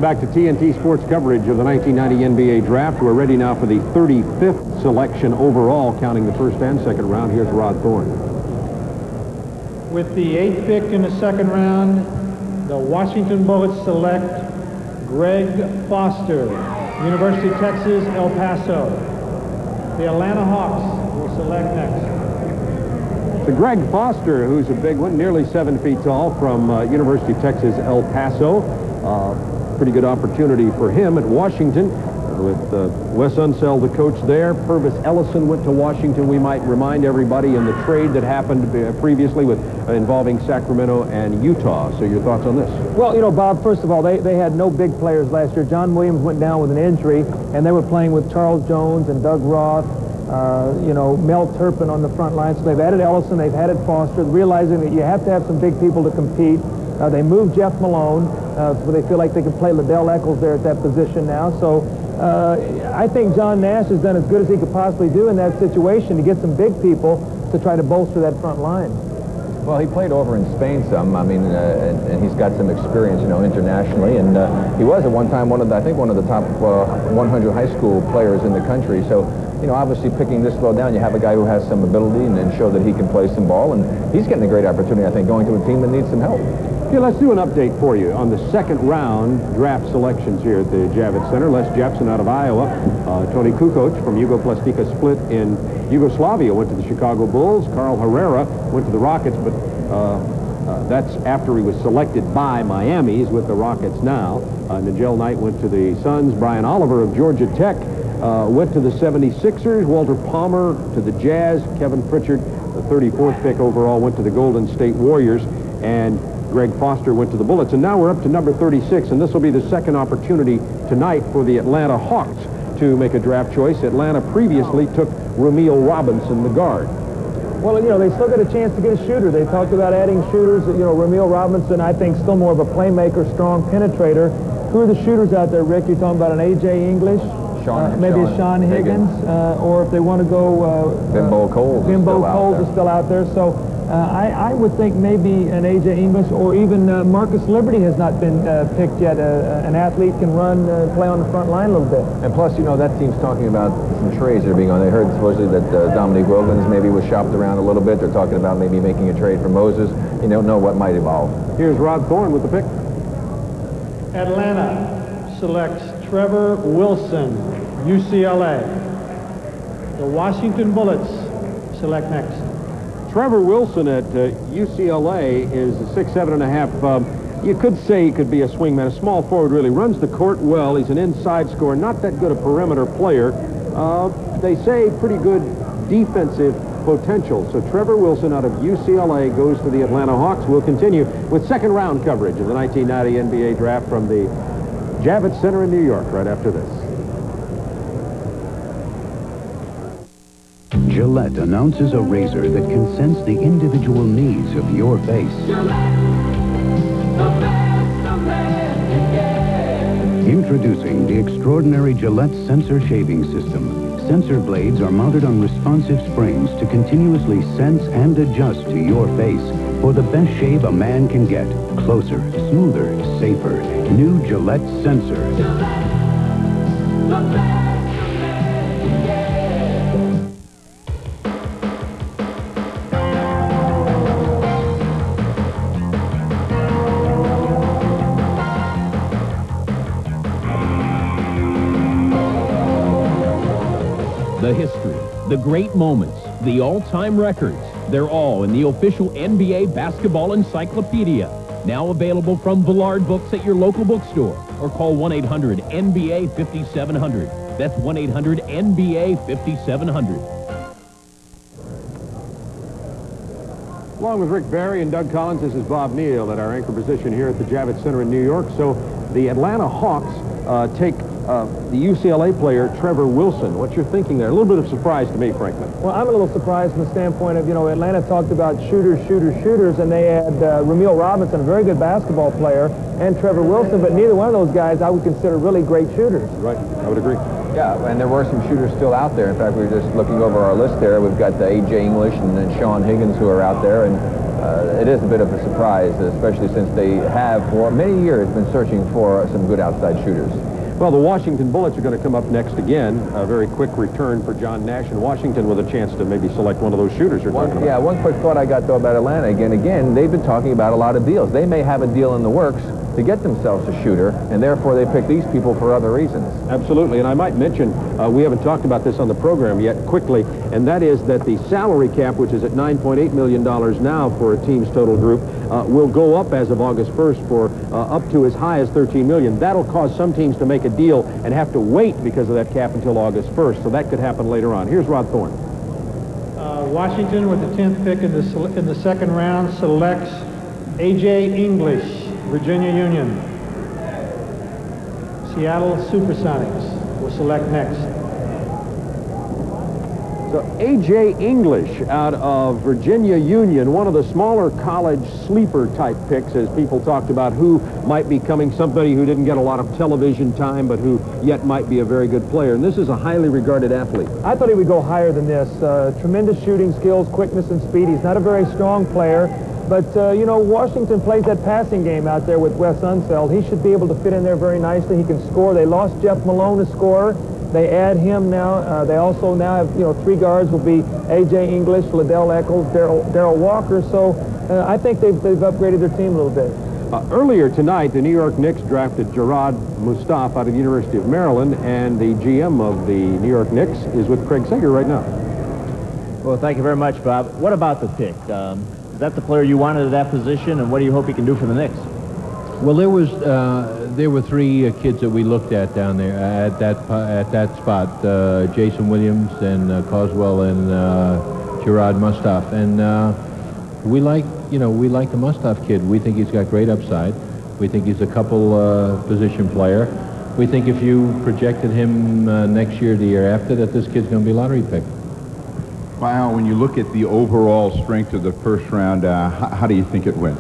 Back to TNT Sports coverage of the 1990 NBA Draft. We're ready now for the 35th selection overall, counting the first and second round. Here's Rod Thorne. With the 8th pick in the second round, the Washington Bullets select Greg Foster, University of Texas, El Paso. The Atlanta Hawks will select next. So Greg Foster, who's a big one, nearly 7 feet tall, from University of Texas, El Paso. Pretty good opportunity for him at Washington with Wes Unseld, the coach there. Purvis Ellison went to Washington. We might remind everybody in the trade that happened previously with involving Sacramento and Utah. So your thoughts on this? Well, you know, Bob, first of all, they had no big players last year. John Williams went down with an injury, and they were playing with Charles Jones and Doug Roth, you know, Mel Turpin on the front line. So they've added Ellison, they've added Foster, realizing that you have to have some big people to compete. They moved Jeff Malone, so they feel like they can play Liddell Eccles there at that position now. So I think John Nash has done as good as he could possibly do in that situation to get some big people to try to bolster that front line. Well, he played over in Spain some, I mean, and he's got some experience, you know, internationally. And he was at one time one of the top 100 high school players in the country. So, you know, obviously picking this low down, you have a guy who has some ability and show that he can play some ball. And he's getting a great opportunity, I think, going to a team that needs some help. Yeah, let's do an update for you on the second round draft selections here at the Javits Center. Les Jepson out of Iowa. Tony Kukoc from Yugo-Plastica Split in Yugoslavia went to the Chicago Bulls. Carl Herrera went to the Rockets, but that's after he was selected by Miami. He's with the Rockets now. Nigel Knight went to the Suns. Brian Oliver of Georgia Tech went to the 76ers. Walter Palmer to the Jazz. Kevin Pritchard, the 34th pick overall, went to the Golden State Warriors. And Greg Foster went to the Bullets. And now we're up to number 36, and this will be the second opportunity tonight for the Atlanta Hawks to make a draft choice. Atlanta previously took Ramil Robinson, the guard. Well, you know, they still got a chance to get a shooter. They talked about adding shooters. You know, Ramil Robinson, I think, still more of a playmaker, strong penetrator. Who are the shooters out there, Rick? You're talking about an A.J. English? Maybe a Sean Higgins. Or if they want to go... Bimbo Coles. Bimbo Coles is still out there. So I would think maybe an A.J. English or even Marcus Liberty has not been picked yet. An athlete can run, play on the front line a little bit. And plus, you know, that team's talking about some trades that are being on. They heard supposedly that Dominique Wilkins maybe was shopped around a little bit. They're talking about maybe making a trade for Moses. You don't know what might evolve. Here's Rod Thorne with the pick. Atlanta selects Trevor Wilson, UCLA. The Washington Bullets select next. Trevor Wilson at UCLA is a 6'7½". You could say he could be a swingman, a small forward really. Runs the court well. He's an inside scorer, not that good a perimeter player. They say pretty good defensive potential. So Trevor Wilson out of UCLA goes to the Atlanta Hawks. We'll continue with second round coverage of the 1990 NBA Draft from the Javits Center in New York right after this. Gillette announces a razor that can sense the individual needs of your face. Introducing the extraordinary Gillette Sensor Shaving System. Sensor blades are mounted on responsive springs to continuously sense and adjust to your face for the best shave a man can get. Closer, smoother, safer. New Gillette Sensor. The history, the great moments, the all-time records, they're all in the official NBA Basketball Encyclopedia. Now available from Villard Books at your local bookstore, or call 1-800-NBA-5700. That's 1-800-NBA-5700. Along with Rick Barry and Doug Collins, this is Bob Neal at our anchor position here at the Javits Center in New York. So the Atlanta Hawks take the UCLA player Trevor Wilson. What's your thinking there? A little bit of surprise to me, frankly. Well, I'm a little surprised from the standpoint of, you know, Atlanta talked about shooters, and they had Ramil Robinson, a very good basketball player, and Trevor Wilson, but neither one of those guys I would consider really great shooters. Right, I would agree. Yeah, and there were some shooters still out there. In fact, we were just looking over our list there. We've got the A.J. English and then Sean Higgins who are out there, and it is a bit of a surprise, especially since they have for many years been searching for some good outside shooters. Well, the Washington Bullets are going to come up next again. A very quick return for John Nash in Washington with a chance to maybe select one of those shooters you're talking about. Yeah, one quick thought I got, though, about Atlanta. Again, they've been talking about a lot of deals. They may have a deal in the works to get themselves a shooter, and therefore they pick these people for other reasons. Absolutely, and I might mention, we haven't talked about this on the program yet quickly, and that is that the salary cap, which is at $9.8 million now for a team's total group, will go up as of August 1st for up to as high as $13 million. That'll cause some teams to make a deal and have to wait because of that cap until August 1st, so that could happen later on. Here's Rod Thorne. Washington, with the 10th pick in the second round, selects A.J. English, Virginia Union. Seattle Supersonics will select next. So A.J. English out of Virginia Union, one of the smaller college sleeper type picks, as people talked about who might be coming, somebody who didn't get a lot of television time but who yet might be a very good player. And this is a highly regarded athlete. I thought he would go higher than this. Tremendous shooting skills, quickness, and speed. He's not a very strong player. But, you know, Washington plays that passing game out there with Wes Unseld. He should be able to fit in there very nicely. He can score. They lost Jeff Malone, a scorer. They add him now. They also now have, you know, 3 guards will be A.J. English, Liddell Eccles, Darrell Walker. So I think they've upgraded their team a little bit. Earlier tonight, the New York Knicks drafted Jarrod Mustaf out of the University of Maryland, and the GM of the New York Knicks is with Craig Sager right now. Well, thank you very much, Bob. What about the pick? Is that the player you wanted at that position, and what do you hope he can do for the Knicks? Well, there were 3 kids that we looked at down there at that spot: Jason Williams and Coswell and Jarrod Mustaf, and we like the Mustaf kid. We think he's got great upside. We think he's a couple position player. We think if you projected him next year, the year after, that this kid's going to be a lottery pick. Wow, when you look at the overall strength of the first round, how do you think it went?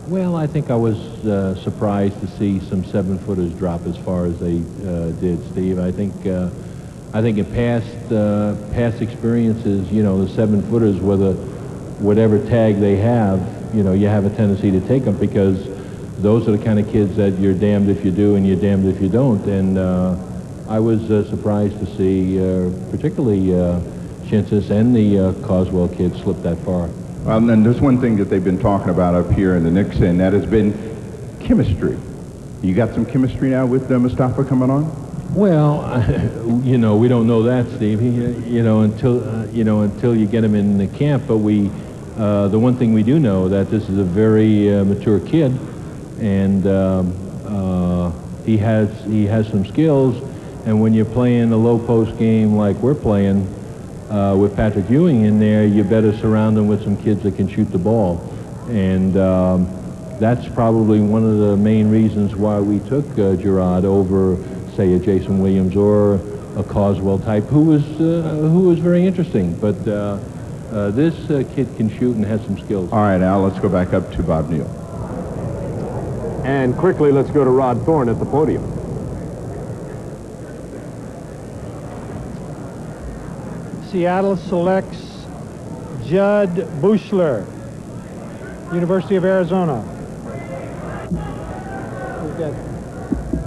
Well, I think I was surprised to see some 7-footers drop as far as they did, Steve. I think in past experiences, you know, the 7-footers, whatever tag they have, you know, you have a tendency to take them because those are the kind of kids that you're damned if you do and you're damned if you don't. And I was surprised to see particularly Shinsis and the Coswell kids slip that far. Well, and then there's one thing that they've been talking about up here in the Knicks, and that has been chemistry. You got some chemistry now with Mustafa coming on? Well, you know, we don't know that, Steve. Until you get him in the camp. But the one thing we do know that this is a very mature kid, and he has some skills. And when you're playing a low post game like we're playing, with Patrick Ewing in there, you better surround them with some kids that can shoot the ball. And that's probably one of the main reasons why we took Jarrod over, say, a Jason Williams or a Coswell type, who was very interesting. But this kid can shoot and has some skills. All right, Al, let's go back up to Bob Neal. And quickly, let's go to Rod Thorne at the podium. Seattle selects Judd Buechler, University of Arizona.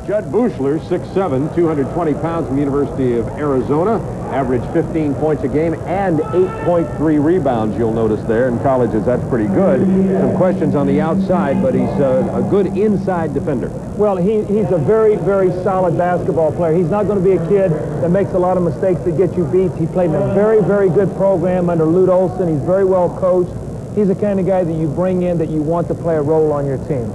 Judd Buechler, 6'7", 220 pounds from the University of Arizona, averaged 15 points a game and 8.3 rebounds, you'll notice there. In colleges, that's pretty good. Some questions on the outside, but he's a good inside defender. Well, he's a very, very solid basketball player. He's not going to be a kid that makes a lot of mistakes that get you beat. He played in a very, very good program under Lute Olson. He's very well coached. He's the kind of guy that you bring in that you want to play a role on your team.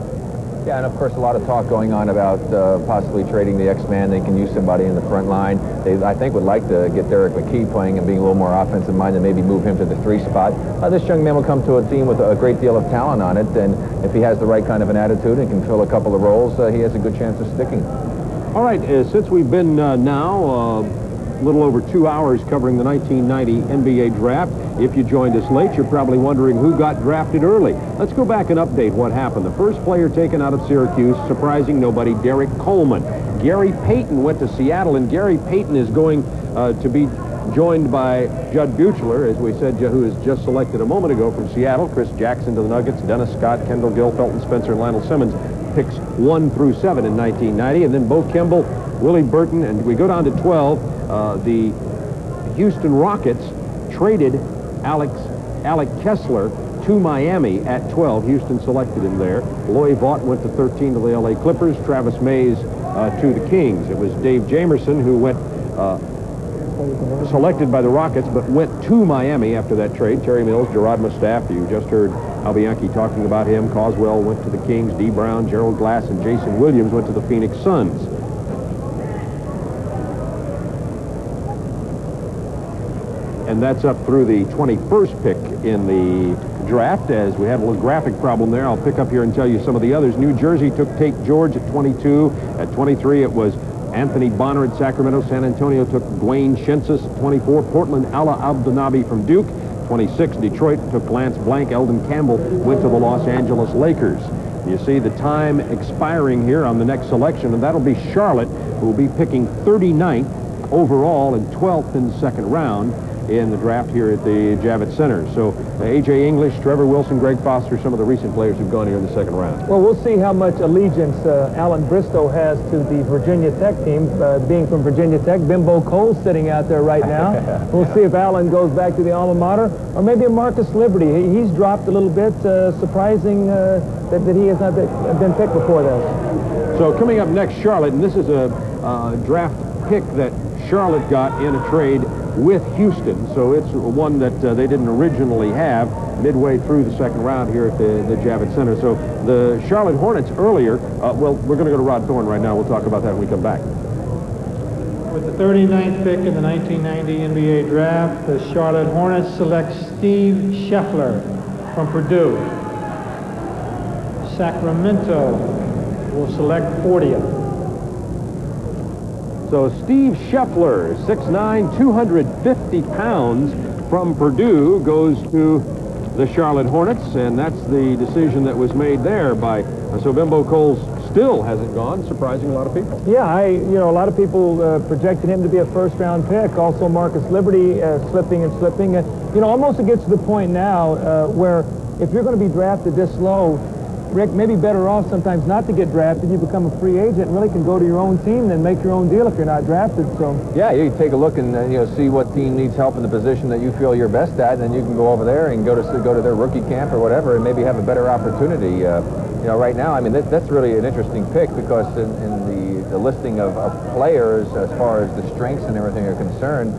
Yeah, and of course a lot of talk going on about possibly trading the X-Man. They can use somebody in the front line. They, I think, would like to get Derek McKee playing and being a little more offensive minded and maybe move him to the 3 spot. This young man will come to a team with a great deal of talent on it, and if he has the right kind of an attitude and can fill a couple of roles, he has a good chance of sticking. All right, since we've been now a little over 2 hours covering the 1990 NBA draft. If you joined us late, you're probably wondering who got drafted early. Let's go back and update what happened. The first player taken out of Syracuse, surprising nobody, Derek Coleman. Gary Payton went to Seattle, and Gary Payton is going to be joined by Judd Buechler, as we said, who was just selected a moment ago from Seattle. Chris Jackson to the Nuggets, Dennis Scott, Kendall Gill, Felton Spencer, and Lionel Simmons, picks 1 through 7 in 1990. And then Bo Kimball, Willie Burton, and we go down to 12. The Houston Rockets traded Alec Kessler to Miami at 12. Houston selected him there. Loy Vaught went to 13 to the LA Clippers. Travis Mays to the Kings. It was Dave Jamerson who went selected by the Rockets, but went to Miami after that trade. Terry Mills, Gerard Mustafa, you just heard Al Bianchi talking about him. Coswell went to the Kings. D. Brown, Gerald Glass, and Jason Williams went to the Phoenix Suns. And that's up through the 21st pick in the draft. As we had a little graphic problem there, I'll pick up here and tell you some of the others. New Jersey took Tate George at 22. At 23, it was Anthony Bonner at Sacramento. San Antonio took Dwayne Shensis at 24. Portland, Ala Abdenabi from Duke. 26, Detroit took Lance Blank. Eldon Campbell went to the Los Angeles Lakers. You see the time expiring here on the next selection, and that'll be Charlotte, who will be picking 39th overall and 12th in the second round in the draft here at the Javits Center. So A.J. English, Trevor Wilson, Greg Foster, some of the recent players who've gone here in the second round. Well, we'll see how much allegiance Alan Bristow has to the Virginia Tech team. Being from Virginia Tech, Bimbo Cole's sitting out there right now. We'll see if Alan goes back to the alma mater, or maybe a Marcus Liberty. He's dropped a little bit, surprising that he has not been picked before this. So coming up next, Charlotte, and this is a draft pick that Charlotte got in a trade with Houston, so it's one that they didn't originally have midway through the second round here at the Javits Center. So the Charlotte Hornets earlier, well, we're going to go to Rod Thorne right now. We'll talk about that when we come back. With the 39th pick in the 1990 NBA draft, the Charlotte Hornets select Steve Scheffler from Purdue. Sacramento will select 40th. So Steve Scheffler, 6'9", 250 pounds, from Purdue, goes to the Charlotte Hornets, and that's the decision that was made there by, so Bimbo Coles still hasn't gone, surprising a lot of people. Yeah, a lot of people projected him to be a first-round pick. Also, Marcus Liberty slipping and slipping. Almost it gets to the point now where if you're going to be drafted this low, Rick, maybe better off sometimes not to get drafted. You become a free agent and really can go to your own team and make your own deal if you're not drafted. So yeah, you take a look and see what team needs help in the position that you feel you're best at, and then you can go over there and go to their rookie camp or whatever, and maybe have a better opportunity. Right now, I mean, that's really an interesting pick, because in the listing of players as far as the strengths and everything are concerned,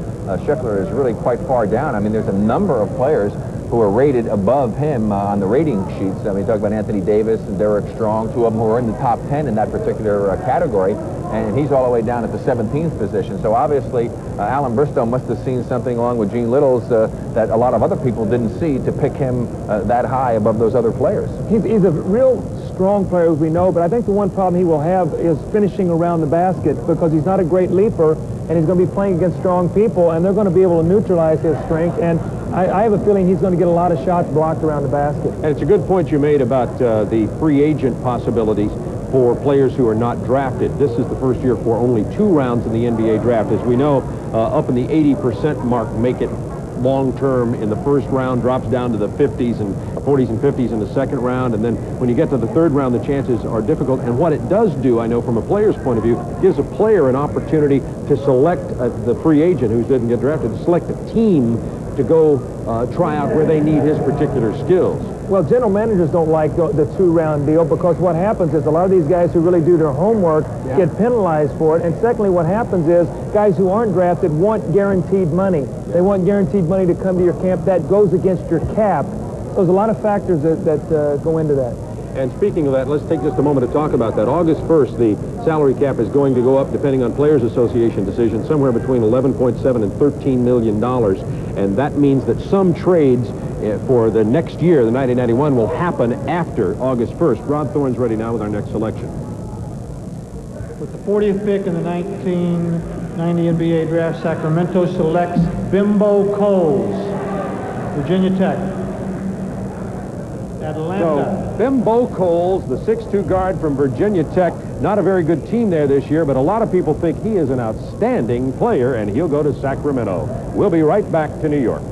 Scheffler is really quite far down. I mean, there's a number of players who are rated above him on the rating sheets. I mean, you talk about Anthony Davis and Derek Strong, two of them who are in the top 10 in that particular category, and he's all the way down at the 17th position. So obviously, Alan Bristow must have seen something along with Gene Little's that a lot of other people didn't see to pick him that high above those other players. He's a real strong player, as we know, but I think the one problem he will have is finishing around the basket, because he's not a great leaper, and he's going to be playing against strong people, and they're going to be able to neutralize his strength. And I have a feeling he's going to get a lot of shots blocked around the basket. And it's a good point you made about the free agent possibilities for players who are not drafted. This is the first year for only 2 rounds in the NBA draft. As we know, up in the 80% mark make it long-term in the first round, drops down to the 40s and 50s in the second round, and then when you get to the third round, the chances are difficult. And what it does do, I know from a player's point of view, gives a player an opportunity to select the free agent who didn't get drafted, to select a team to go try out where they need his particular skills. Well, general managers don't like the 2-round deal, because what happens is a lot of these guys who really do their homework get penalized for it. And secondly, what happens is guys who aren't drafted want guaranteed money. They want guaranteed money to come to your camp. That goes against your cap. So there's a lot of factors that go into that. And speaking of that, let's take just a moment to talk about that. August 1st, the salary cap is going to go up, depending on Players Association decisions, somewhere between $11.7 and $13 million. And that means that some trades for the next year, the 1991, will happen after August 1st. Rod Thorne's ready now with our next selection. With the 40th pick in the 1990 NBA draft, Sacramento selects Bimbo Coles, Virginia Tech. Atlanta. So, Bimbo Coles, the 6'2" guard from Virginia Tech, Not a very good team there this year, but a lot of people think he is an outstanding player, and he'll go to Sacramento. We'll be right back to New York.